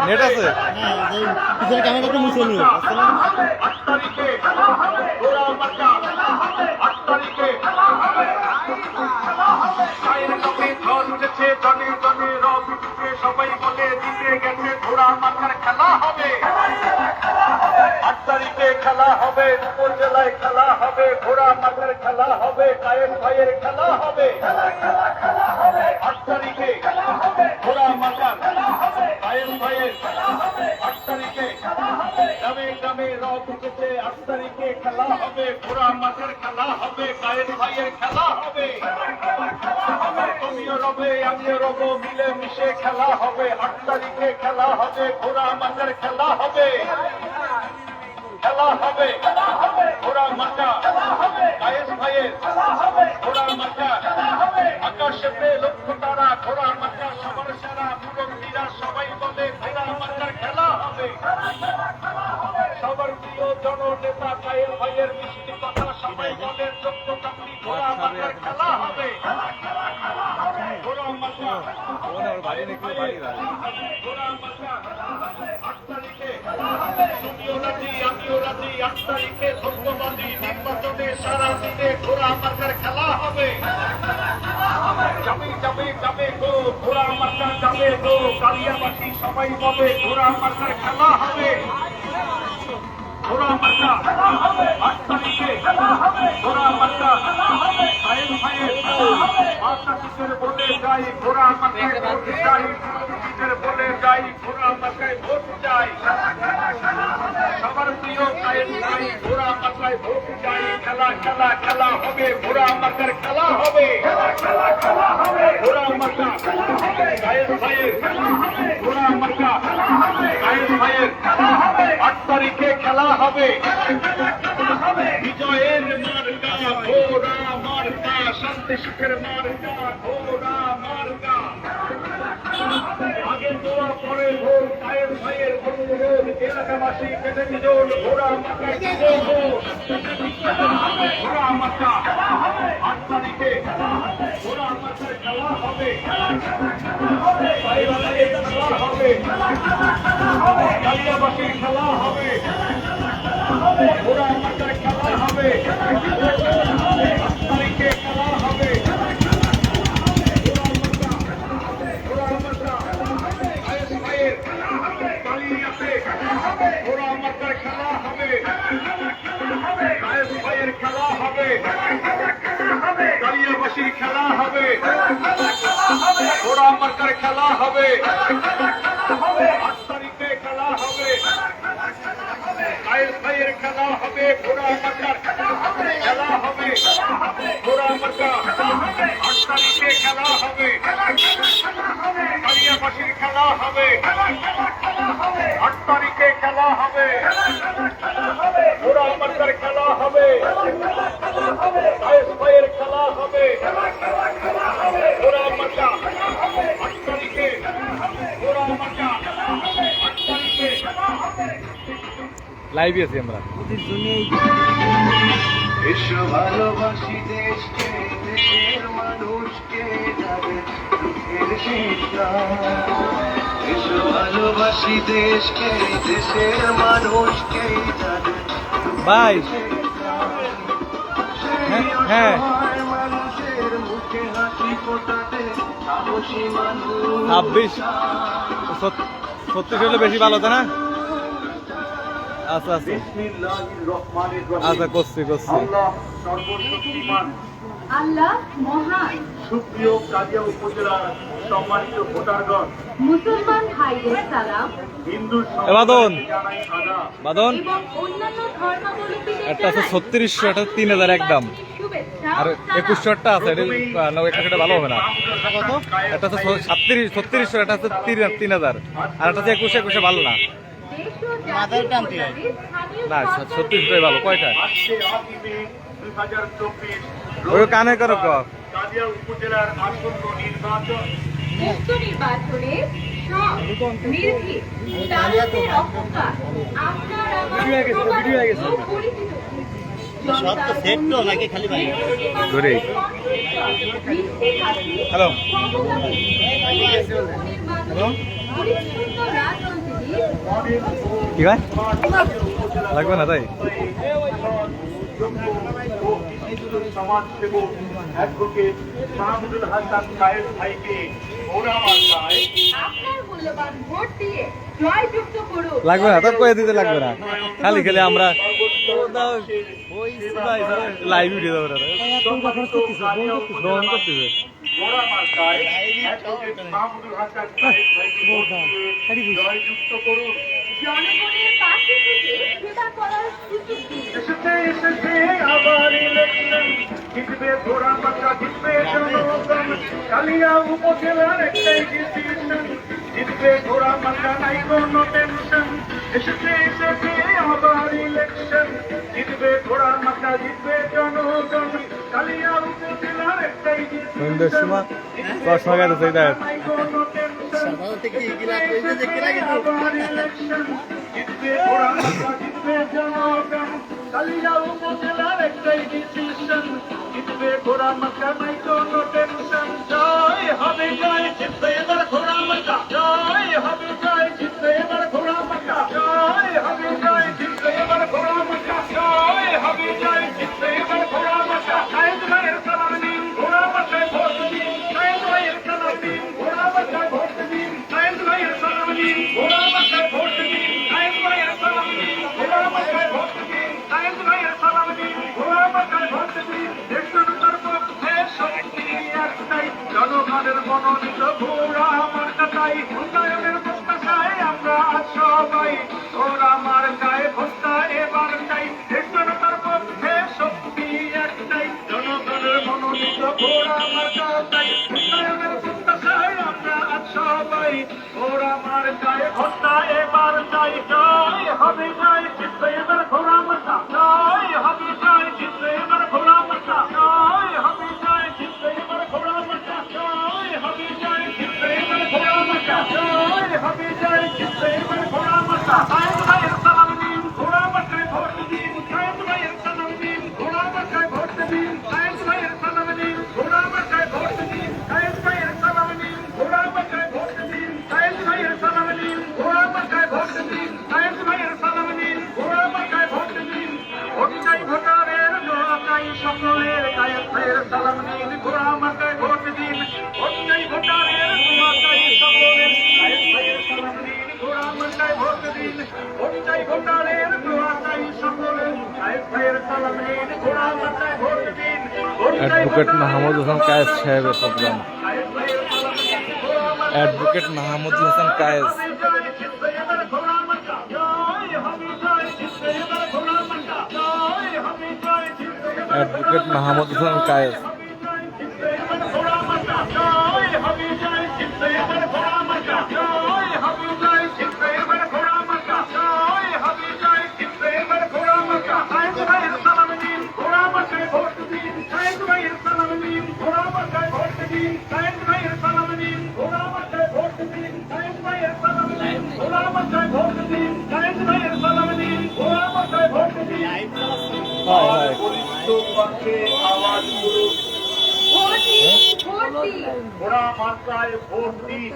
Net আছে? হ্যাঁ, পিছনে ক্যামেরাটা মুছে নিও। সবাই বলে দিতে গেছে ঘোড়া মাথার খেলা হবে। 8 তারিখে খেলা হবে, উপজেলায় খেলা হবে, ঘোড়া মাথার খেলা হবে, কায়েম ভাইয়ের খেলা হবে। 8 তারিখে ঘোড়া মাথার কায়েম ভাইয়ের 8 তারিখে গ্রামে গ্রামে রথ উঠেছে। 8 তারিখে খেলা হবে, ঘোড়া মাথার খেলা হবে, কায়েম ভাইয়ের খেলা হবে। তুমিও রবে আমিও রব, মিলে মিশে খেলা হবে। 8 তারিখে খেলা হবে, ঘোড়া মাথার খেলা হবে। খেলা হবে ঘোড়া মাথা কায়েস ভাইয়ের ঘোড়া মাথা। আকাশেতে লক্ষ্য তারা, ঘোড়া মাথা সবার সেরা। মুরব্বীরা সবাই বলে ঘোড়া মাথার খেলা হবে। সবার প্রিয় জননেতা কায়েস ভাইয়ের মিষ্টি কথা সবাই বলে যোগ্য চাকরি, ঘোড়া মাথার খেলা হবে। ঘোড়া মাথা ঘোড়া মাথা 8 তারিখে তুমিও রাজি আমিও রাজি। 8 তারিখে ধন্যবাদী নির্বাচনে সারা দিনে ঘোড়া মাথার খেলা হবে। যাবে যাবে যাবে গো ঘোড়া মাথা যাবে গো। কালিয়াবাসী সবাই বলে ঘোড়া মাথার খেলা হবে। ঘোড়া মাথা 8 তারিখে ঘোড়া মাথা কায়েম ভাইয়ের আশাসীদের বলে যাই ঘোড়া মাথায় ভোট চাই। বিরোধীদের বলে যাই ঘোড়া মাথায় ভোট চাই। সবার প্রিয় কায়েম ভাই ঘোড়া মাথায় ভোট চাই। খেলা খেলা খেলা হবে, ঘোড়া মাথার খেলা হবে। ঘোড়া মাথা কায়েম ভাইয়ের ঘোড়া মাথা কায়েম ভাইয়ের 8 তারিখে খেলা হবে। বিজয়ের মার্কা ঘোড়া মার্কা, শান্তি সুখের মার্কা ঘোড়া মার্কা। আগে দোয়া পরে ভোট, কায়েম ভাইয়ের অনুরোধ এলাকাবাসী কেটে নিজন ঘোড়া মাথায় ঘোড়া মাথা 8 তারিখে ঘোড়া মাথায় খেলা হবে। খেলা হবে, কালিয়াবাসীর খেলা হবে, ঘোড়া মাথার খেলা হবে। 8 তারিখে খেলা হবে। ঘোড়া মাথা কায়েস ভাইয়ের কালিয়াতে ঘোড়া মাথার খেলা হবে। কায়েস ভাইয়ের খেলা হবে, কালিয়াবাসীর খেলা হবে, ঘোড়া মাথার খেলা হবে। 8 তারিখে খেলা হবে। কায়েস ভাইয়ের খেলা হবে, ঘোড়া মাথার খেলা হবে। ঘোড়া মাথা 8 তারিখে খেলা হবে। কালিয়াবাসীর খেলা হবে। 8 তারিখে খেলা হবে। ঘোড়া মাথার খেলা হবে। কায়েস ভাইয়ের খেলা হবে। ঘোড়া মাথা 8 তারিখে ঘোড়া মাথা 8 তারিখে লাইভে আছি আমরা। এসো ভালোবাসি দেশকে, দেশের মানুষকে যাদের দুঃখের শেষ নাই। এসো ভালোবাসি দেশকে, দেশের মানুষকে যাদের ভাই হ্যাঁ মানুষের মুখে হাসি ফোটাতে সাহসী মানুষ 26 36 হলে বেশি ভালো হতো না? আচ্ছা আচ্ছা বিসমিল্লাহির রহমানির রহিম। আচ্ছা করছি আল্লাহ সর্বশক্তিমান। আল্লাহ মহান। সুপ্রিয় কালিয়া উপজেলার সম্মানিত ভোটারগণ, মুসলমান ভাইদের সালাম হিন্দু বাদন জানাই আদাব। বাদন এবং অন্যান্য ধর্মাবলম্বীদের একটা আছে 3600, একটা 3000 একদম, শুভেচ্ছা আর 2100টা আছে, এটা একটা ভালো হবে না। একটা আছে 3600, একটা আছে 3000, আর একটা আছে 2100 ভালো না। মাথায় টানতে হয়। না 3600টাই ভালো। কয়টা আজকে 8 মে 2024 ওই কানে করো ক কালিয়া উপজেলার আসন্ন নির্বাচন। মুক্ত নির্বাচনে সব নির্ভীক তাদের অহংকার আপনার ভিডিও হয়ে গেছে। সব তো সেট তো নাকি খালি ভাই ধরে হ্যালো হ্যালো পরিচ্ছন্ন রাত কি ভাই লাগবে না তাই সমাজসেবক অ্যাডভোকেট মাহমুদুল হাসান কায়েস ভাইকে ওরা মার্কায় আপনার মূল্যবান ভোট দিয়ে জয়যুক্ত করুন। লাগবে না তো কয়ে দিতে লাগবে না খালি খালি আমরা লাইভ ভিডিও দেবো গ্রহণ করতেছে ওরা মার্কায় অ্যাডভোকেট মাহমুদুল হাসান কায়েস ভাইকে ভোট দিয়ে জয়যুক্ত করুন। জনগণের পাশে থেকে সেবা করার সুযোগ দিন। এসেছে আবার ইলেকশন জিতবে ঘোড়া মার্কা জিতবে জনগণ কালিয়া উপজেলার একটাই ডিসিশন জিতবে ঘোড়া মার্কা নাই কোনো টেনশন এসেছে আবার ইলেকশন জিতবে ঘোড়া মার্কা জিতবে জনগণ কালিয়া উপজেলার একটাই ডিসিশন চশমা গেছে সেইটা সাধারণত কি এগুলা কইছে যে কিরা কিন্তু জিতবে ঘোড়া মার্কা জিতবে জনগণ কালিয়া উপজেলার একটাই ডিসিশন জিতবে ঘোড়া মার্কা নাই কোনো টেনশন জয় হবে জয় জিতবে এবার ঘোড়া মার্কা জয় হবে জয় জিতবে এবার ঘোড়া মার্কা জয় হবে জয় জিতবে এবার ঘোড়া মার্কা জয় হবে জয় জিতবে এবার ঘোড়া মার্কা সাইদ ভাইয়ের সালাম নিন ঘোড়া মার্কায় ভোট দিন সাইদ ভাইয়ের সালাম নিন ঘোড়া মার্কায় ভোট দিন সাইদ ভাইয়ের সালাম নিন ঘোড়া মার্কায় ভোট দিন সাইদ ভাইয়ের সালাম নিন ঘোড়া মার্কায় ভোট দিন সাইদ ভাইয়ের সালাম নিন ঘোড়া মার্কায় ভোট দিন দেশটার পক্ষে শক্তি একটাই জনগণের মনোনীত ঘোড়া মার্কাটাই উন্নয়নের প্রত্যাশায় আমরা সবাই ঘোড়া মার্কায় ভোটটা এবার চাই দেশটার পক্ষে শক্তি একটাই জনগণের মনোনীত ঘোড়া মার্কাটাই উন্নয়নের প্রত্যাশায় আমরা সবাই ঘোড়া মার্কায় ভোটটা এবার চাই জয় হবে জয় জিতবে এবার ঘোড়া মার্কা জয় হবে জয় জিতবে এবার ঘোড়া মার্কা জয় হবে জয় জিতবে এবার ঘোড়া মার্কা জয় হবে জয় জিতবে এবার ঘোড়া মার্কা জয় হবে জয় জিতবে এবার ঘোড়া মার্কা সাইদ ভাইয়ের সালাম নিন ঘোড়া মার্কায় ভোট দিন সাইদ ভাইয়ের সালাম নিন ঘোড়া মার্কায় ভোট দিন সাইদ ভাইয়ের সালাম নিন ঘোড়া মার্কায় ভোট দিন সাইদ ভাইয়ের সালাম নিন ঘোড়া মার্কায় ভোট দিন সাইদ ভাইয়ের সালাম নিন ঘোড়া মার্কায় ভোট দিন সাইদ ভাইয়ের সালাম নিন ঘোড়া মার্কায় ভোট দিন ভোট চাই ভোটারের দোয়া চাই সকলের কায়েস ভাইয়ের সালাম নিন ঘোড়া মার্কায় ভোট দিন ভোট চাই ভোটারের দোয়া চাই সকলের কায়েস ভাইয়ের সালাম নিন ঘোড়া মার্কায় ভোট দিন ভোট চাই ভোটারের দোয়া চাই সকলের কায়েস ভাইয়ের সালাম নিন ঘোড়া মার্কায় ভোট দিন ভোট চাই অ্যাডভোকেট মাহমুদ হাসান কায়েস সাহেবের প্রোগ্রাম কায়েস ভাইয়ের সালাম নিন ঘোড়া মার্কায় অ্যাডভোকেট মাহমুদ হাসান কায়েস অ্যাডভোকেট মাহমুদ হাসান কায়েস আওয়াজ করুন ভোট দিন, ভোট দিন, ঘোড়া মার্কায় ভোট দিন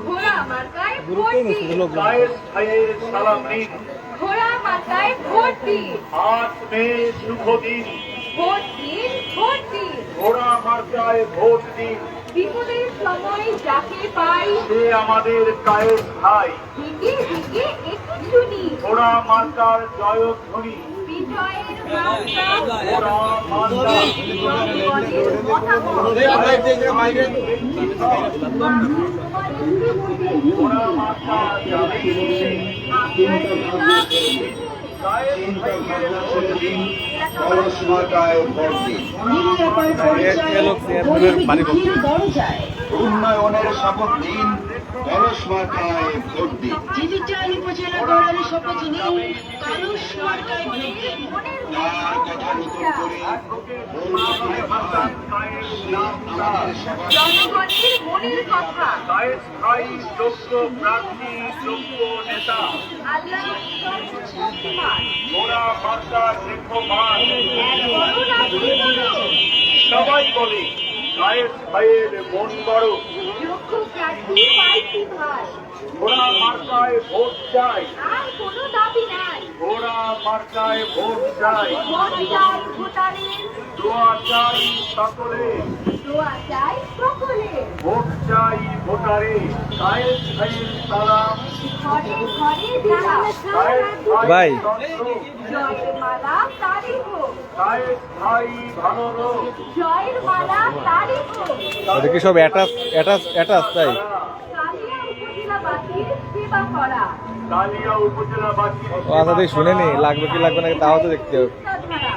ঘোড়া মার্কায় ভোট দিন, কায়েস ভাইয়ের সালাম নিন ঘোড়া মার্কায় ভোট দিন, 8 মে শুভ দিন ভোট দিন, ভোট দিন। ঘোড়া মার্কায় ভোট দিন বিপদের সময় যাকে পাই সে আমাদের কায়েস ভাই দিকে দিকে একটু শুনি ঘোড়া মার্কার জয়ধ্বনি বিজয়ের বার্তা ঘোড়া মার্কা জনগণের মতামত ঘোড়া মার্কা যাবে আপনার সেবা কায়েস ভাইয়ের ভোট দিন কলস মার্কায় ভোট দিন। উন্নয়নের শপথ দিন, কলস মার্কায় ভোট দিন। ডিজিটাল উপজেলা গড়ার শপথ নিন, কলস মার্কায় ভোট দিন। তার কথা নতুন করে হাসান কায়েস নামটা জনগণের মনের কথা কায়েস ভাই যোগ্য প্রার্থী যোগ্য নেতা আল্লাহ সর্বশক্তিমান ঘোড়া মার্কা রেখমান এক বড় না দুই বড় সবাই বলে কায়েস ভাইয়ের মন বড় যোগ্য প্রার্থী পাইছি ভাই ঘোড়া মার্কায় ভোট চাই, আর কোনো দাবি নাই। ঘোড়া মার্কায় ভোট চাই, ভোট চাই ভোটারের, দোয়া চাই সকলে, দোয়া চাই সকলে। ভোট চাই ভোটারে, কায়েদ ভাইয়ের সালাম, ঘরে ঘরে যারা কায়েদ ভাই। যন্ত্র, জয়ের মালা তারি হোক, কায়েদ ভাই ভালো লোক, জয়ের মালা তারি হোক। ওটা কি সব অ্যাটাচ তাই? কালিয়া উপজেলাবাসীর সেবা করা, কালিয়া উপজেলাবাসীর ও আচ্ছা দেখি শুনেনি, লাগবে কি লাগবে না তাও তো দেখতে হবে। ধারা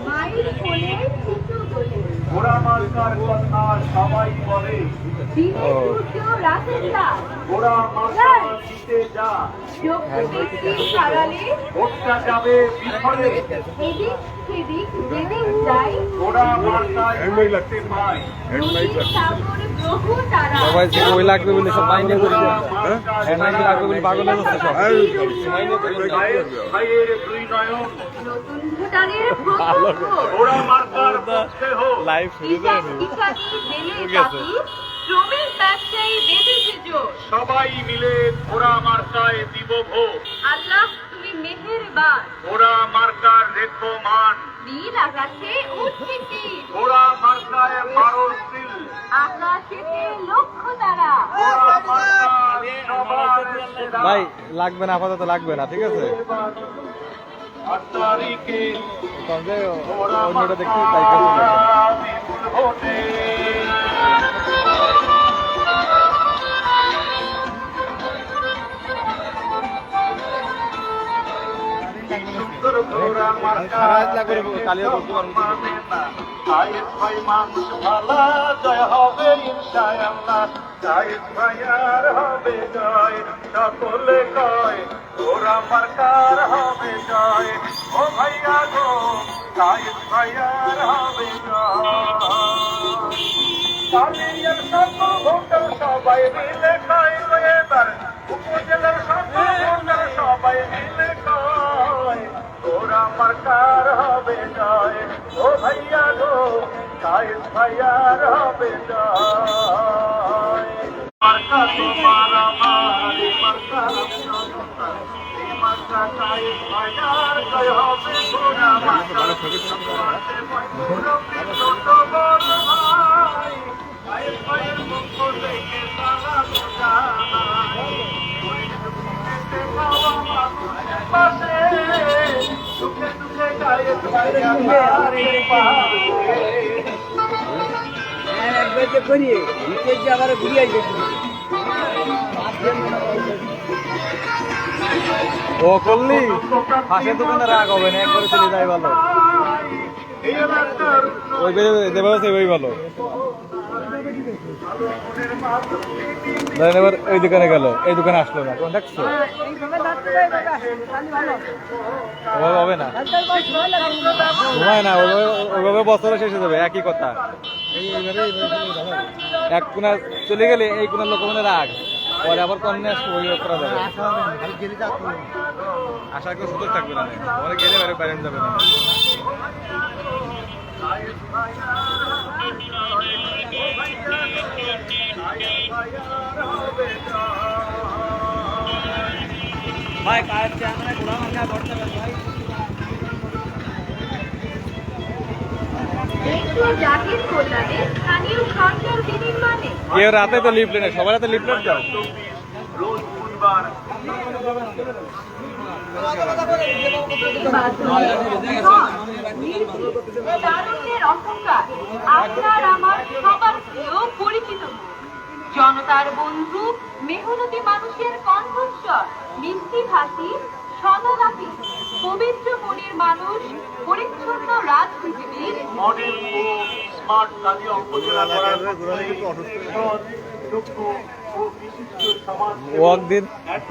মায়ের কোলে শিশু দোলে, ঘোড়া মার্কার কথা সবাই বলে, দিনের সূর্য রাতের চাঁদ, ঘোড়া মার্কা দিতে যা, যোগ্য ব্যক্তির সারালে ভোটটা যাবে বিফলে, এদিক সেদিক যেদিক যাই, ঘোড়া মার্কায় দেখতে পাই, নদীর সাগর গ্রহ তারা, সবাই যে ওই লাগবে বলে সব মাইনে করছে, হ্যাঁ মাইনে লাগবে বলে পাগল হয়ে যাচ্ছে সব। কায়েদ ভাইয়ের দুই নয়ন, নতুন ভোটারের প্রথম ভোট, ঘোড়া মার্কার পক্ষে হোক, লাইভ শুরু ইটার করে ইটারি বেলে ঠিক আছে। জাতি, শ্রমিক ব্যবসায়ী বেঁধেছে জোর। সবাই মিলে ঘোড়া মার্কায় দিব ভোট, আল্লাহ তুমি মেহেরবান, ঘোড়া মার্কার রেখো মান, নীল আকাশে উঠছে তীর, ঘোড়া মার্কায় বারো সিল, আকাশেতে লক্ষ্য তারা। ঘোড়া মার্কার সবার সেরা। ভাই লাগবে না, আপাতত লাগবে না, ঠিক আছে? 8 তারিখে ঘোড়া অন্যটা দেখতে মার্কা তাই করতে হবে। বিপুল ভোটে, সুন্দর ঘোড়া মার্কা কালিয়া বলতে পারবো না। মানে না। কায়েদ ভাই মানুষ ভালা, জয় হবে ইনশাআল্লাহ, কায়েদ ভাই আর হবে জয়, সকলে কয় ঘোড়া মার্কার হবে জয়, ও ভাইয়া গো কায়েদ ভাই আর হবে জয়। কালিয়ার সকল ভোটার সবাই মিলে কয় গো এবার, উপজেলার সকল ভোটার সবাই মিলে কয় ঘোড়া মার্কার হবে জয়, ও ভাইয়া গো কায়েদ ভাইয়ার হবে জয়। মার্কা তোমার আমার, এই মার্কা জনতা, এই মার্কা কায়েদ ভাইয়ার জয় হবে ঘোড়া মার্কা, তোমাতে মুরব্বি ছোট বড় ভাই, কায়েদ ভাইয়ের পক্ষ থেকে সালাম জানাই, দুঃখেতে খাওয়া মানুষের পাশে, সুখে দুঃখে কায়েদ ভাইয়া পারে পারে। ও করলি ফাঁসের দোকানে রাগ হবে না, একবারে চলে যাই ভালো। এই এলাকার ওই দেবে ওই ভালো। ধরেন এবার এই দোকানে গেল, এই দোকানে আসলো না, কোন দেখছো? ওভাবে হবে না, ঘুমায় না, ওইভাবে বছর শেষ হয়ে যাবে, একই কথা। এক কোনা চলে গেলে এই কোনার লোক মানে রাগ, পরে আবার কমনে আসবো, ওই করা যাবে। আশা কেউ সুযোগ থাকবে না, ওখানে গেলে বাইরে যাবে না। ভাই কায়েদ চেয়ারম্যানের ঘোড়া মার্কা করতে হবে ভাই। দেশীয় জাতির কল্যাণে স্থানীয় সরকার বিনির্মাণে কেউ রাতে তো লিফলেট নেই, সবার রাতে লিফলেট দাও। রোজ বুধবার তারুণ্যের অহংকার, আপনার আমার সবার প্রিয় পরিচিত মুখ। জনতার বন্ধু, মেহনতি মানুষের কণ্ঠস্বর, মিষ্টি হাসি, সদালাপি, পবিত্র মনের মানুষ, পরিচ্ছন্ন রাজনীতিবিদ, মডেল ও স্মার্ট কালিয়া উপজেলা করার সৎ, যোগ্য ও বিশিষ্ট সমাজসেবক ও একদিন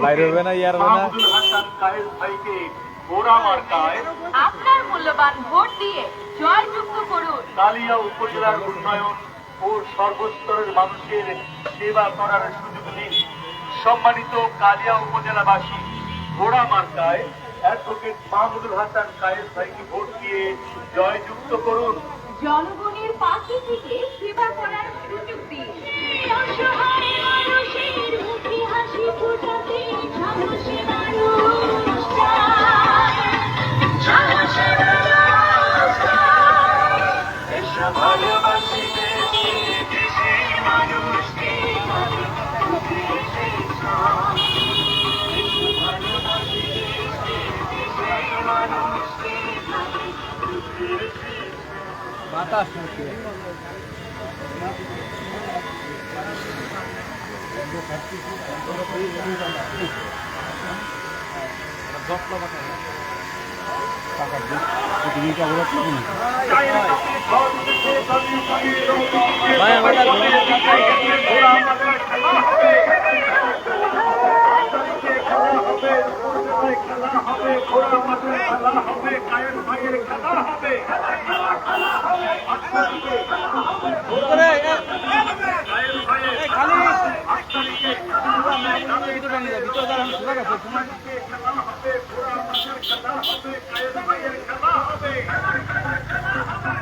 বাইরে হবে না, ইয়ার হবে না। মাহমুদুল হাসান কায়েদ ভাইকে ঘোড়া মার্কায় আপনার মূল্যবান ভোট দিয়ে জয়যুক্ত করুন। কালিয়া উপজেলার উন্নয়ন ও সর্বস্তরের মানুষের সেবা করার সুযোগ দিন। সম্মানিত কালিয়া উপজেলাবাসী, ঘোড়া মার্কায় অ্যাডভোকেট মাহমুদুল হাসান কায়েদ ভাইকে ভোট দিয়ে জয়যুক্ত করুন। জনগণের পাশে থেকে সেবা করার সুযোগ দিন। অসহায় মানুষের মুখে হাসি ফোটাতে সাহসী মানুষ চাই, সাহসী মানুষ চাই। এসো ভালোবাসি দেশে, দেশের মানুষকে ভালোবাসি চাই। এসো ভালোবাসি দেশে, দেশের মানুষকে ভালোবাসি চাই। বাতাস নাকি? ভাই আমাদের ঘোড়া মার্কার খেলা হবে, খেলা হবে, খেলা হবে, ঘোড়া মার্কার খেলা হবে, কায়েম ভাইয়ের খেলা হবে।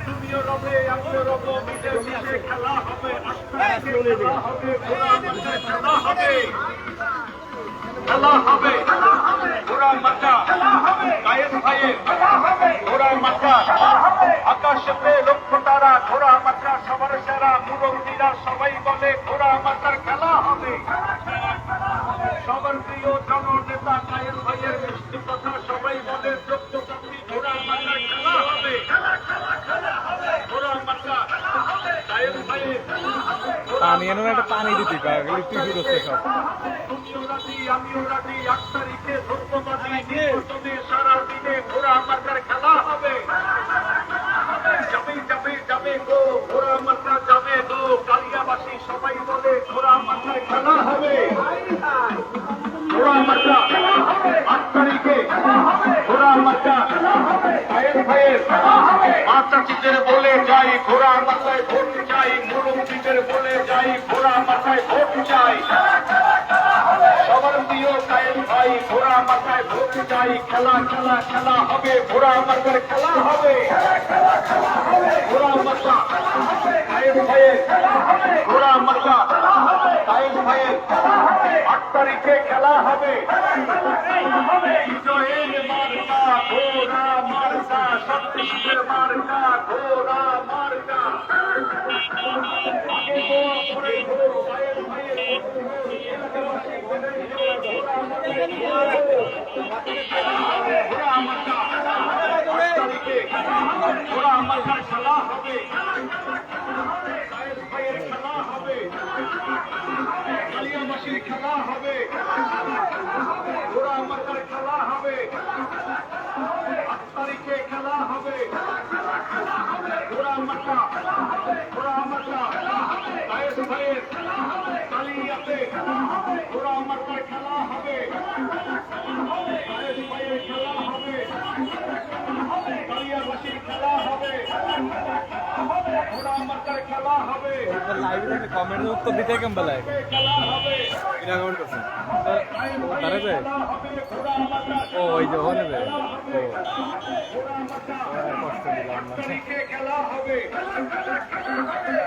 তুমিও রবে, আমিও রব, মিলে মিশে খেলা হবে, খেলা হবে, ঘোড়া মার্কার খেলা হবে। খেলা হবে, ঘোড়া মার্কা, কায়েম ভাইয়ের ঘোড়া মার্কা, আকাশেতে লক্ষ তারা, ঘোড়া মার্কা সবার সেরা, মুরব্বীরা সবাই বলে ঘোড়া মার্কার খেলা হবে। সবার প্রিয় জননেতা কায়েম ভাইয়ের মিষ্টি কথা সবাই বলে, যোগ্যতান্ত্রী ঘোড়া মার্কার খেলা হবে। ঘোড়া মার্কা, কায়েম ভাইয়ের পানি এনে একটা পানি দিতে পারলে টিভি হচ্ছে সব। তুমিও রাজি, আমিও রাজি, 8 তারিখে ধন্যবাদী নির্বাচনে সারা দিনে ঘোড়া মার্কার খেলা হবে। যাবে যাবে যাবে গো, ঘোড়া মার্কা যাবে গো, কালিয়াবাসী সবাই বলে ঘোড়া মার্কার খেলা হবে। ঘোড়া মার্কা 8 তারিখে ঘোড়া মার্কা, কায়েম ভাইয়ের মাতাচিদের বলে যাই ঘোড়া মার্কায় ভোট চাই, মুরব্বীদের বলে যাই ঘোড়া মার্কায় ভোট চাই। সবার প্রিয় কায়েম ভাই ঘোড়া মার্কায় ভোট চাই, খেলা খেলা খেলা হবে, ঘোড়া মার্কার খেলা হবে। ঘোড়া মার্কা কায়েম ভাইয়ের ঘোড়া মার্কা, কায়েম ভাইয়ের 8 তারিখে খেলা হবে। বিজয়ের মার্কা ঘোড়া মার্কা, শক্তির মার্কা ঘোড়া মার্কা। আগে গোয়া পরে গো, কায়েম ভাইয়ের ঘোড়া মার্কা 8 তারিখে ঘোড়া মার্কার খেলা হবে। কায়েম ভাইয়ের খেলা হবে, কালিয়াবাসীর খেলা হবে, ঘোড়া মার্কার খেলা হবে। 8 তারিখে খেলা হবে। ঘোড়া মার্কা, ঘোড়া মার্কা, কায়েম ভাইয়ের কালিয়াতে ঘোড়া মার্কার খেলা হবে। কায়েম ভাইয়ের খেলা হবে, কালিয়াবাসীর খেলা হবে, ঘোড়া মার্কার খেলা হবে। লাইভে কমেন্টের উত্তর দিতে কেমন বেলায় খেলা হবে, কিনা কমেন্ট করছেন তারে যে ঘোড়া মার্কা ও ওই যে ওখানে যে কষ্ট দিলাম না। তারিখে খেলা হবে,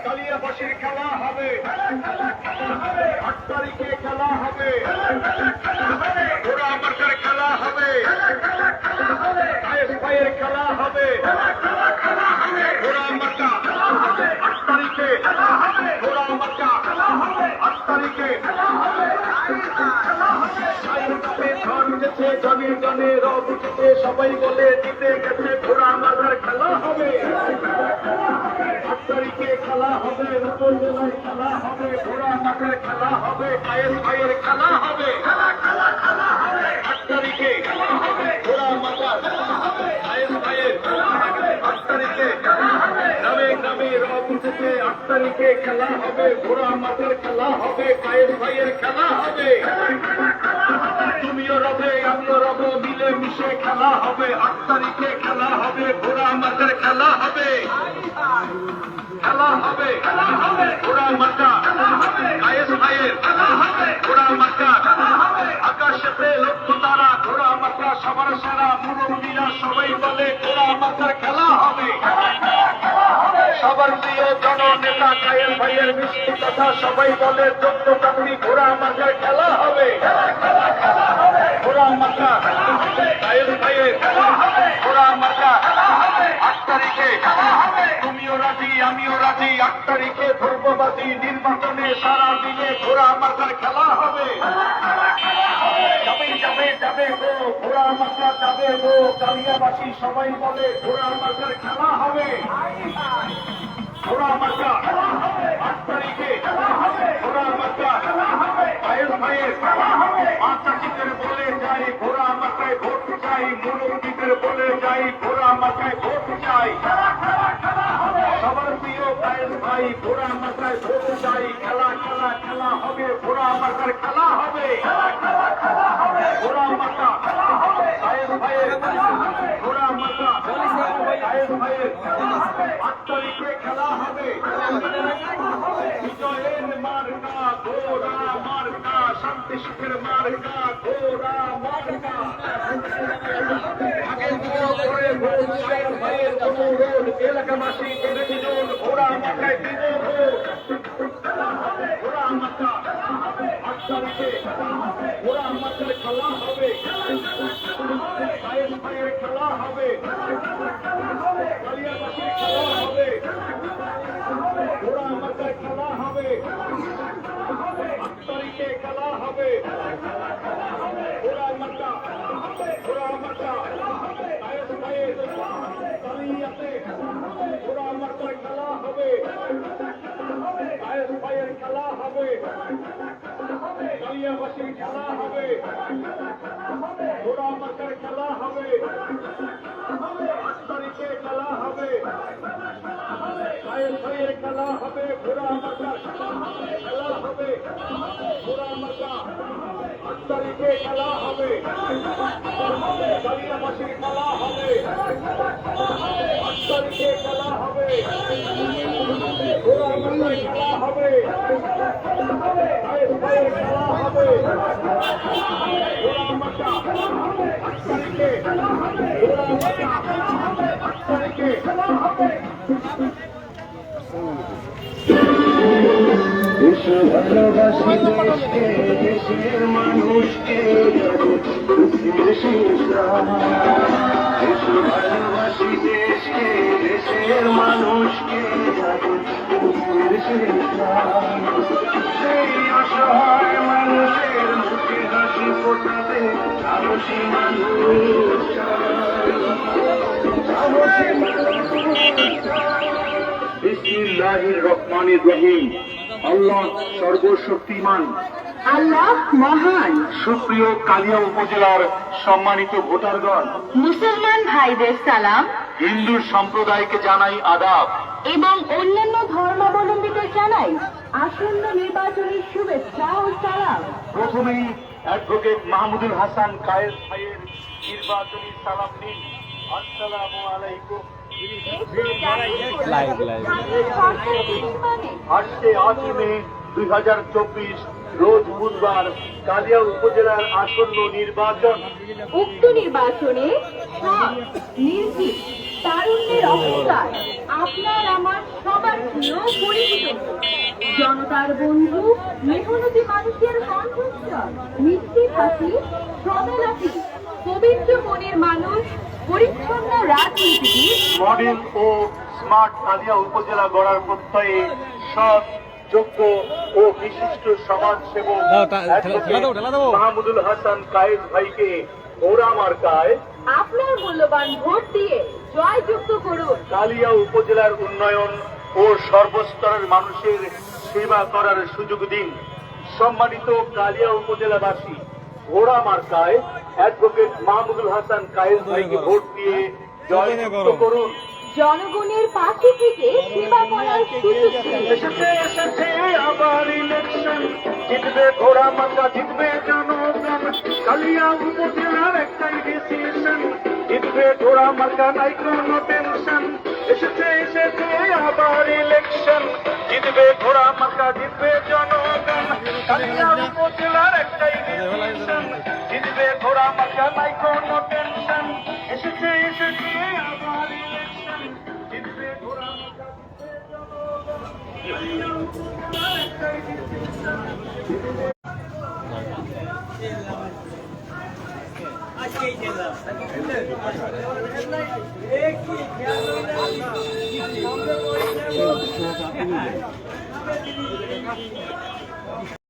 কালিয়াবাসীর খেলা হবে। 8 তারিখে খেলা হবে, ঘোড়া মার্কার খেলা হবে, কায়েম ভাইয়ের খেলা হবে। ঘোড়া মার্কা 8 তারিখে ঘোড়া মার্কা 8 তারিখে জনে জনে রব উঠেছে, সবাই বলে জিতে গেছে, ঘোড়া মার্কার খেলা হবে। 8 তারিখে খেলা হবে, নতুন জেলায় খেলা হবে, ঘোড়া মার্কার খেলা হবে, কায়েম ভাইয়ের খেলা হবে। 8 তারিখে ঘোড়া মার্কার কায়েম ভাইয়ের 8 তারিখে গ্রামে গ্রামে রব উঠেছে। 8 তারিখে খেলা হবে, ঘোড়া মার্কার খেলা হবে, কায়েম ভাইয়ের খেলা হবে। তুমিও রবে, আমিও রব, মিলে মিশে খেলা হবে। 8 তারিখে খেলা হবে, ঘোড়া মার্কার খেলা হবে। খেলা হবে, ঘোড়া মার্কা, কায়েম ভাইয়ের ঘোড়া মার্কা, আকাশেতে লক্ষ তারা, ঘোড়া মার্কা সবার সেরা, মুরব্বীরা সবাই বলে ঘোড়া মার্কার খেলা হবে। সবার প্রিয় জননেতা কায়েম ভাইয়ের মিষ্টি কথা সবাই বলে 14 প্রার্থী ঘোড়া মার্কার খেলা হবে ঘোড়া মার্কা কায়েম ভাইয়ের ঘোড়া মার্কা 8 তারিখে তুমিও রাজি আমিও রাজি 8 তারিখে ধর্মবাদী নির্বাচনে সারা দিনে ঘোড়া মার্কার খেলা হবে যাবে যাবে যাবে গো ঘোড়া মার্কা যাবে গো কালিয়াবাসী সবাই বলে ঘোড়া মার্কার খেলা হবে ঘোড়া মার্কা 8 তারিখে ঘোড়া মার্কা কায়েম ভাইয়ের মা চাষিদের বলে যাই ঘোড়া মার্কায় ভোট চাই মুরব্বীদের বলে যাই ঘোড়া মার্কায় ভোট চাই সবার প্রিয় কায়েম ভাই ঘোড়া মার্কায় ভোট চাই খেলা খেলা খেলা হবে ঘোড়া মার্কার খেলা হবে ঘোড়া মার্কা কায়েম ভাইয়ের ঘোড়া মার্কা কায়েম ভাইয়ের 8 তারিখে খেলা হবে বিজয়ের মার্কা ঘোড়া মার্কা শান্তি সুখের মার্কা ঘোড়া মার্কা আগে বড় করে ভোট কায়েম ভাইয়ের অনুরোধ এলাকাবাসী কেড়ে নিজন ঘোড়া মার্কায় দিব ঘোড়া মার্কা 8 তারিখে ঘোড়া মার্কার খেলা হবে কায়েম ভাইয়ের খেলা হবে কালিয়াবাসীর খেলা হবে ঘোড়া মার্কার খেলা হবে 8 তারিখে খেলা হবে ঘোড়া মার্কা কায়েম ভাইয়ের কালিয়াতে ঘোড়া মার্কার খেলা হবে কায়েম ভাইয়ের খেলা হবে কালিয়াবাসীর খেলা হবে ঘোড়া মার্কার খেলা হবে 8 তারিখে খেলা হবে কায়েম ভাইয়ের খেলা হবে ঘোড়া মার্কার খেলা হবে ঘোড়া মার্কা 8 তারিখে খেলা হবে কালিয়াবাসীর খেলা হবে 8 তারিখে খেলা হবে ঘোড়া মার্কার খেলা হবে কায়েম ভাইয়ের খেলা হবে ঘোড়া মার্কা 8 তারিখে ঘোড়া মার্কা 8 তারিখে খেলা হবে দেশে ভালোবাসি দেশকে দেশের মানুষকে দেশে ভালোবাসি দেশকে দেশের মানুষকে সেই অসহায় মানুষের মুখে হাসি ফোটাতে সাহসী মানুষ বিসমিল্লাহির রহমানির রহিম। আল্লাহ সর্বশক্তিমান, আল্লাহ মহান। সুপ্রিয় কালিয়া উপজেলার সম্মানিত ভোটারগণ, মুসলমান ভাইদের সালাম হিন্দু সম্প্রদায়কে জানাই আদাব। এবং অন্যান্য ধর্মাবলম্বীদের জানাই আসন্ন নির্বাচনের শুভেচ্ছা ও সালাম। প্রথমেই অ্যাডভোকেট মাহমুদুল হাসান কায়েস ভাইয়ের নির্বাচনী সালাম নিন। আসসালামু আলাইকুম। আসছে 8 মে 2024 রোজ বুধবার কালিয়া উপজেলার আসন্ন নির্বাচন। উক্ত নির্বাচনে সৎ, নির্ভীক, তারুণ্যের অহংকার আপনার আমার সবার প্রিয় পরিচিত জনতার বন্ধু, মেহনতি মানুষের কণ্ঠস্বর, মিষ্টি হাসি, শ্রমেলাসী, পবিত্র মনের মানুষ, পরিচ্ছন্ন রাজনীতিবিদ, মডেল ও স্মার্ট কালিয়া উপজেলা গড়ার প্রত্যয়ে সৎ, যোগ্য ও বিশিষ্ট সমাজসেবক মাহমুদুল হাসান কায়েস ভাইকে ঘোড়া মার্কায় আপনার মূল্যবান ভোট দিয়ে জয়যুক্ত করুন। কালিয়া উপজেলার উন্নয়ন ও সর্বস্তরের মানুষের সেবা করার সুযোগ দিন। সম্মানিত কালিয়া উপজেলাবাসী, ঘোড়া মার্কায় অ্যাডভোকেট মাহমুদুল হাসান কায়েস ভাইকে ভোট দিয়ে জয়যুক্ত করুন। জনগণের পাশে থেকে সেবা করার সুযোগ দিন। এসেছে এসেছে আবার ইলেকশন, জিতবে ঘোড়া মার্কা, জিতবে জনগণ। কালিয়া উপজেলার একটাই ডিসিশন, জিতবে ঘোড়া মার্কা, নাই কোনো টেনশন। এসেছে এসেছে আবার ইলেকশন, জিতবে ঘোড়া মার্কা, জিতবে জনগণ। কালিয়া উপজেলার একটাই ডিসিশন, জিতবে ঘোড়া মার্কা, নাই কোনো টেনশন। এসেছে এসেছে আবার ইলেকশন, জিতবে ঘোড়া মার্কা, জিতবে